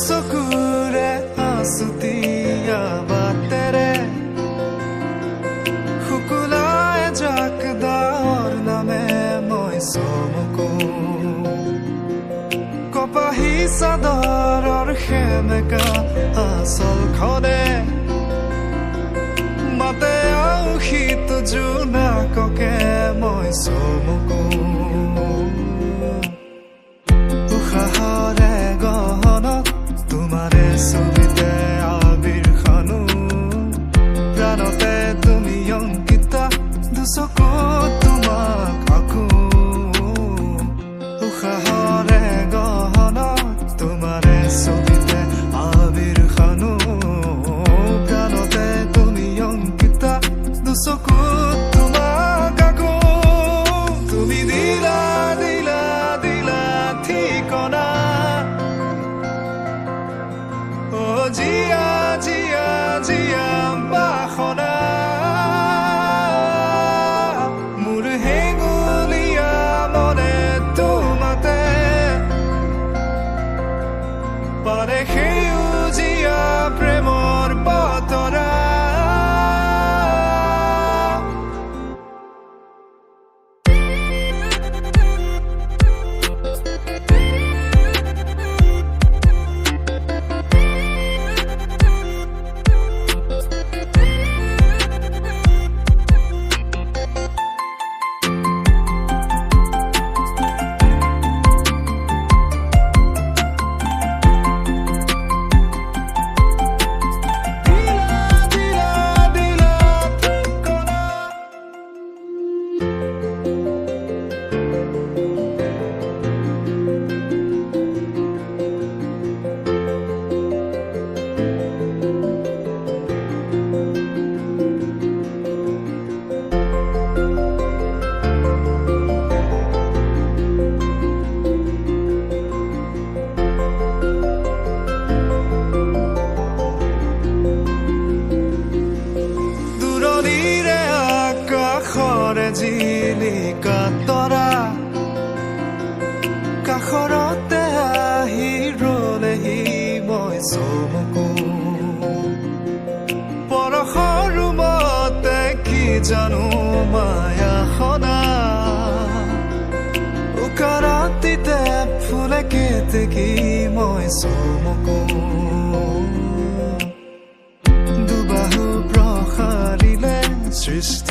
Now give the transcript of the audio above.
চকুৰে আছুতীয়া বাটেৰে শুকুলাই জাক দাৱৰ নামে মই চমকো কপাহী চাদৰৰ সেমেকা আচলখনে মাতে আউসীত জোনাককে মই চমকো উশাহৰে গহনত তোমাৰে ছবিতে আবিৰ খানো প্ৰাণতে তুমি অংকিতা দুচকুত তোমাক আঁকো উশাহৰে গহনত তোমাৰে ছবিতে আবিৰ খানো প্ৰাণতে তুমি অংকিতা দুচকুত তোমাক আঁকো তুমি দিলা দিলা দিলা ঠিকনা জিয়া জিয়া জিয়া বাসনা মোৰ হেঙুলীয়া মনে তোমাতে পাৰে সেউজীয়া প্ৰেমৰ বতৰা জিলিকা তৰা কাষৰতে আহি ৰলেহি মই চমকো পৰশৰ ৰুমতে কি জানো মায়াখনা উকাৰাতিতে ফুলে কেতেকী মই চমকো দুবাহু প্ৰসাৰিলে সৃষ্টি